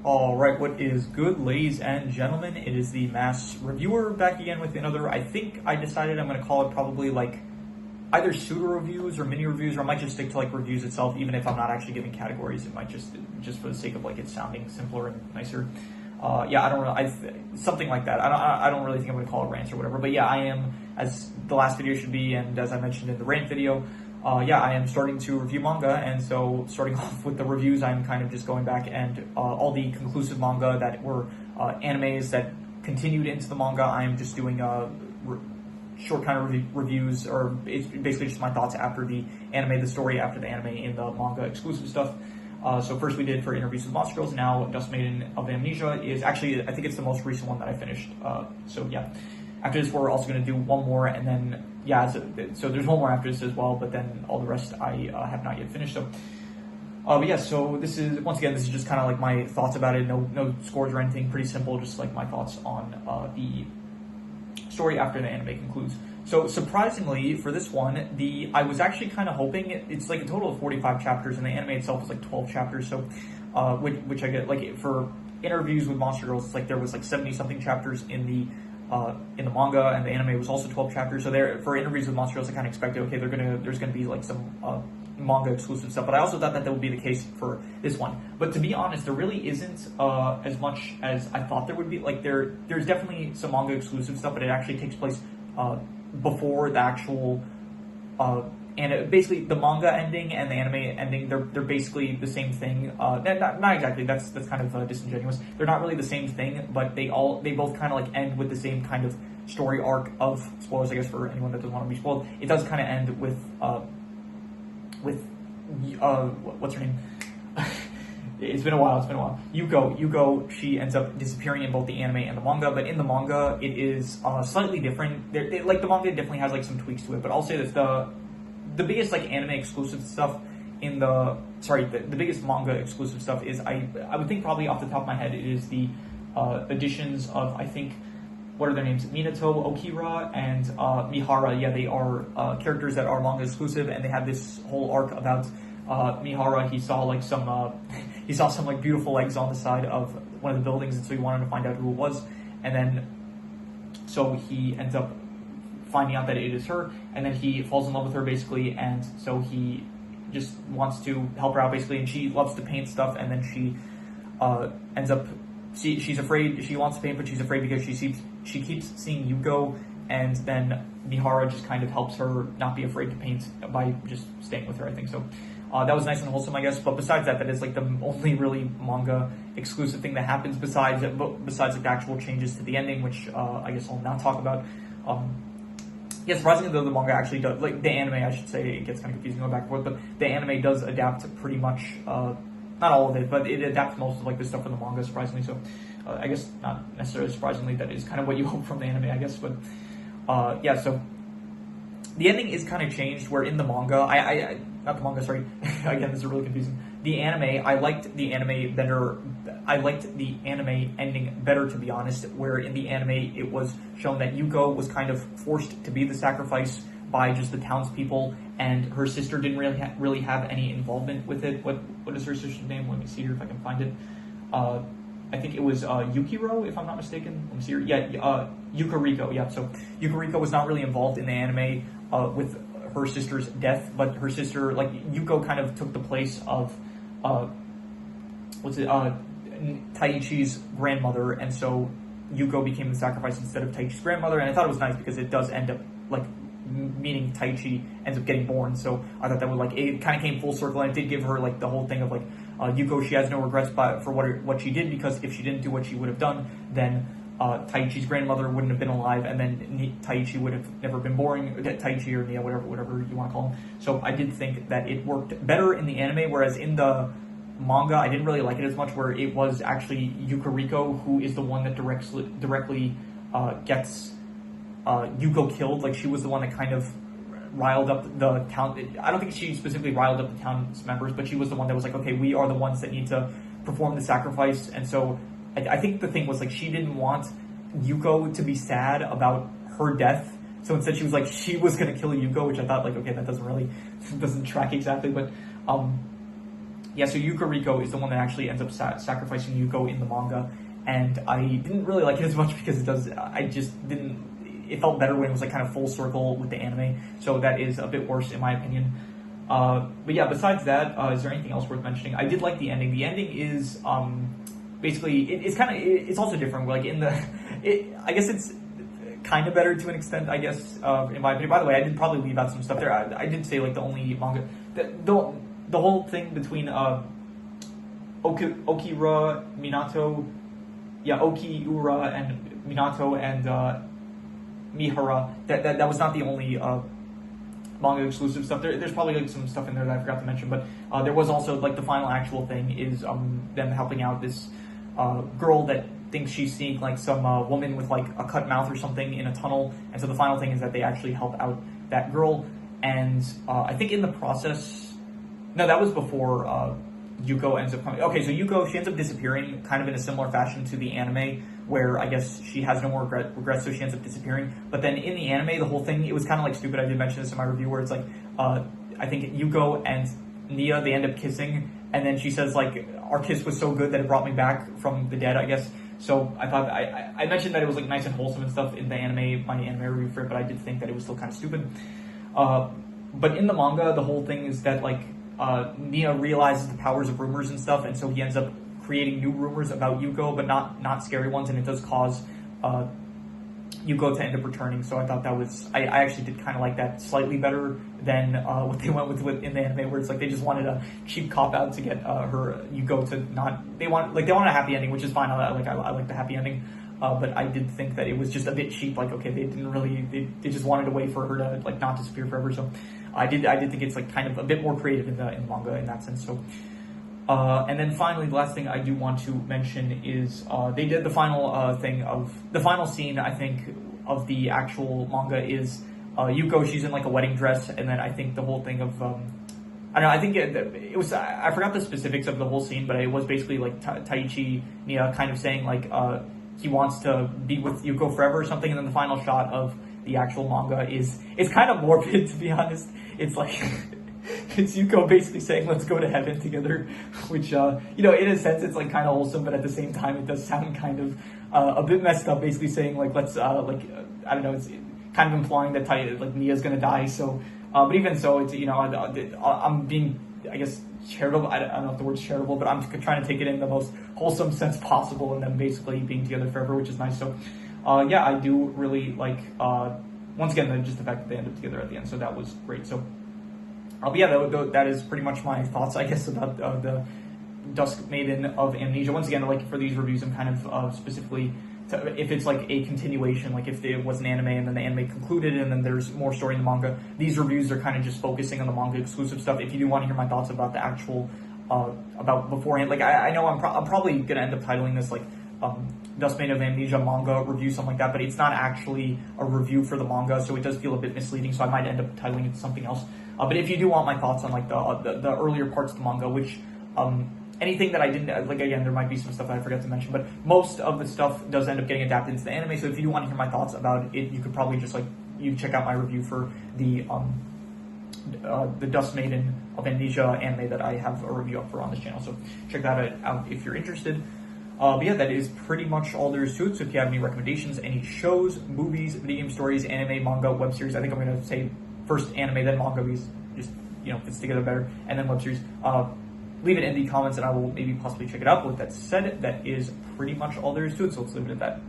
Alright, what is good, ladies and gentlemen? It is the Mass Reviewer back again with another, I think I decided I'm going to call it probably like either pseudo reviews or mini reviews, or I might just stick to like reviews itself, even if I'm not actually giving categories. It might just for the sake of like it sounding simpler and nicer. Yeah, I don't really, something like that. I don't really think I'm going to call it rants or whatever, but yeah, I am, as the last video should be, and as I mentioned in the rant video, yeah, I am starting to review manga, and so starting off with the reviews, I'm kind of just going back and all the conclusive manga that were animes that continued into the manga, I'm just doing short kind of reviews, or it's basically just my thoughts after the anime, the story after the anime in the manga exclusive stuff. So first we did for Interviews with Monster Girls, now Dusk Maiden of Amnesia is actually, I think it's the most recent one that I finished. So yeah, after this we're also going to do one more, and then yeah, so there's one more after this as well, but then all the rest I have not yet finished. So, but yeah, so this is, once again, this is just kind of like my thoughts about it, no scores or anything, pretty simple, just like my thoughts on the story after the anime concludes. So surprisingly for this one, I was actually kind of hoping, it's like a total of 45 chapters, and the anime itself is like 12 chapters, so, which I get, like, for Interviews with Monster Girls, it's like there was like 70 something chapters in the manga, and the anime was also 12 chapters. So there, for Interviews with Monster Girls, I kind of expected, okay, there's gonna be like some manga exclusive stuff, but I also thought that would be the case for this one. But to be honest, there really isn't as much as I thought there would be. Like there's definitely some manga exclusive stuff, but it actually takes place before the actual and basically the manga ending and the anime ending, they're basically the same thing. Not exactly. That's kind of disingenuous. They're not really the same thing, but they both kind of like end with the same kind of story arc of, spoilers I guess for anyone that doesn't want to be spoiled. It does kind of end with what's her name? It's been a while. Yuko, she ends up disappearing in both the anime and the manga, but in the manga it is slightly different. Like the manga definitely has like some tweaks to it, but I'll say this, the biggest like anime exclusive stuff in the biggest manga exclusive stuff is, I would think probably off the top of my head, it is the additions of, I think, what are their names? Minato, Okira, and Mihara. Yeah, they are characters that are manga exclusive, and they have this whole arc about Mihara. He saw like some like beautiful eggs on the side of one of the buildings, and so he wanted to find out who it was, and then so he ends up finding out that it is her, and then he falls in love with her basically, and so he just wants to help her out basically, and she loves to paint stuff, and then she ends up, she's afraid, she wants to paint, but she's afraid because she keeps seeing Yuko, and then Mihara just kind of helps her not be afraid to paint by just staying with her, I think. So that was nice and wholesome, I guess. But besides that is like the only really manga exclusive thing that happens besides like the actual changes to the ending, which I guess I'll now talk about. Yeah, surprisingly though, the manga actually does, like the anime, I should say, it gets kind of confusing going back and forth, but the anime does adapt pretty much, not all of it, but it adapts most of like the stuff from the manga, surprisingly. So I guess not necessarily surprisingly, that is kind of what you hope from the anime, I guess. But yeah, so the ending is kind of changed, where in the manga, not the manga, sorry, again, this is really confusing. The anime, I liked the anime better. I liked the anime ending better, to be honest, where in the anime it was shown that Yuko was kind of forced to be the sacrifice by just the townspeople, and her sister didn't really have any involvement with it. What is her sister's name? Let me see here if I can find it. I think it was Yukiro, if I'm not mistaken. Let me see here. Yeah, Yukariko. Yeah, so Yukariko was not really involved in the anime with her sister's death, but her sister, like Yuko, kind of took the place of Taichi's grandmother, and so Yuko became the sacrifice instead of Taichi's grandmother, and I thought it was nice because it does end up like meaning Taichi ends up getting born, so I thought that would, like, it kind of came full circle, and it did give her like the whole thing of like Yuko, she has no regrets for what she did, because if she didn't do what she would have done, then Taichi's grandmother wouldn't have been alive, and then Taichi would have never been born, Taichi or Nia, whatever you want to call him. So I did think that it worked better in the anime, whereas in the manga I didn't really like it as much, where it was actually Yukariko who is the one that directly gets Yuko killed. Like, she was the one that kind of riled up the town. I don't think she specifically riled up the town's members, but she was the one that was like, okay, we are the ones that need to perform the sacrifice. And so I think the thing was, like, she didn't want Yuko to be sad about her death, so instead she was like, she was gonna kill Yuko, which I thought, like, okay, that doesn't track exactly, but yeah, so Yuko is the one that actually ends up sacrificing Yuko in the manga, and I didn't really like it as much because I just didn't, it felt better when it was like kind of full circle with the anime, so that is a bit worse in my opinion. But yeah, besides that, is there anything else worth mentioning? I did like the ending. The ending is, basically, it's also different, like I guess it's kind of better to an extent, I guess, in my opinion. By the way, I did probably leave out some stuff there. I did say, like, the only manga, the whole thing between Okiura, Minato, yeah, Okiura and Minato and Mihara, that was not the only manga exclusive stuff. There's probably like some stuff in there that I forgot to mention, but there was also like the final actual thing is them helping out this girl that thinks she's seeing like some woman with like a cut mouth or something in a tunnel, and so the final thing is that they actually help out that girl, and I think in the process, no, that was before Yuko ends up coming. Okay, so Yuko, she ends up disappearing kind of in a similar fashion to the anime, where I guess she has no more regrets, so she ends up disappearing. But then in the anime, the whole thing, it was kind of like stupid. I did mention this in my review, where it's like, I think Yuko and Nia, they end up kissing, and then she says like, our kiss was so good that it brought me back from the dead, I guess. So I thought, I mentioned that it was like nice and wholesome and stuff in the anime, my anime review for it, but I did think that it was still kind of stupid. But in the manga, the whole thing is that like, Nia realizes the powers of rumors and stuff, and so he ends up creating new rumors about Yuko, but not scary ones, and it does cause Yuko to end up returning. So I thought that was, I actually did kind of like that slightly better than what they went with in the anime, where it's like they just wanted a cheap cop out to get her Yuko to not, they wanted a happy ending, which is fine. I like the happy ending. But I did think that it was just a bit cheap. Like, okay, they didn't really, they just wanted a way for her to like not disappear forever. So I did think it's like kind of a bit more creative in the manga in that sense. So, and then finally, the last thing I do want to mention is they did the final thing of the final scene, I think, of the actual manga is Yuko. She's in like a wedding dress, and then I think the whole thing of I don't know. I think it was. I forgot the specifics of the whole scene, but it was basically like Taichi Nia kind of saying like he wants to be with Yuko forever or something, and then the final shot of the actual manga is, it's kind of morbid, to be honest. It's like it's Yuko basically saying let's go to heaven together, which in a sense it's like kind of wholesome, but at the same time it does sound kind of a bit messed up, basically saying like let's I don't know, it's kind of implying that Nia's gonna die. So but even so, it's I'm being, I guess, charitable. I don't know if the word's charitable, but I'm trying to take it in the most wholesome sense possible, and them basically being together forever, which is nice. So yeah, I do really like once again just the fact that they end up together at the end. So that was great. So yeah, that is pretty much my thoughts, I guess, about the Dusk Maiden of Amnesia. Once again, like for these reviews, I'm kind of specifically if it's like a continuation, like if it was an anime and then the anime concluded and then there's more story in the manga, these reviews are kind of just focusing on the manga exclusive stuff. If you do want to hear my thoughts about the actual about beforehand, like I know I'm probably gonna end up titling this like Dusk Maiden of Amnesia manga review, something like that, but it's not actually a review for the manga, so it does feel a bit misleading, so I might end up titling it something else. But if you do want my thoughts on like the earlier parts of the manga, which anything that I didn't, like, again, there might be some stuff that I forgot to mention, but most of the stuff does end up getting adapted into the anime, so if you do want to hear my thoughts about it, you could probably just, like, you check out my review for the Dusk Maiden of Amnesia anime that I have a review up for on this channel, so check that out if you're interested. But yeah, that is pretty much all there is to it, so if you have any recommendations, any shows, movies, video game stories, anime, manga, web series, I think I'm going to say first anime, then manga, because just, fits together better, and then web series, leave it in the comments and I will maybe possibly check it out. With that said, that is pretty much all there is to it, so let's leave it at that.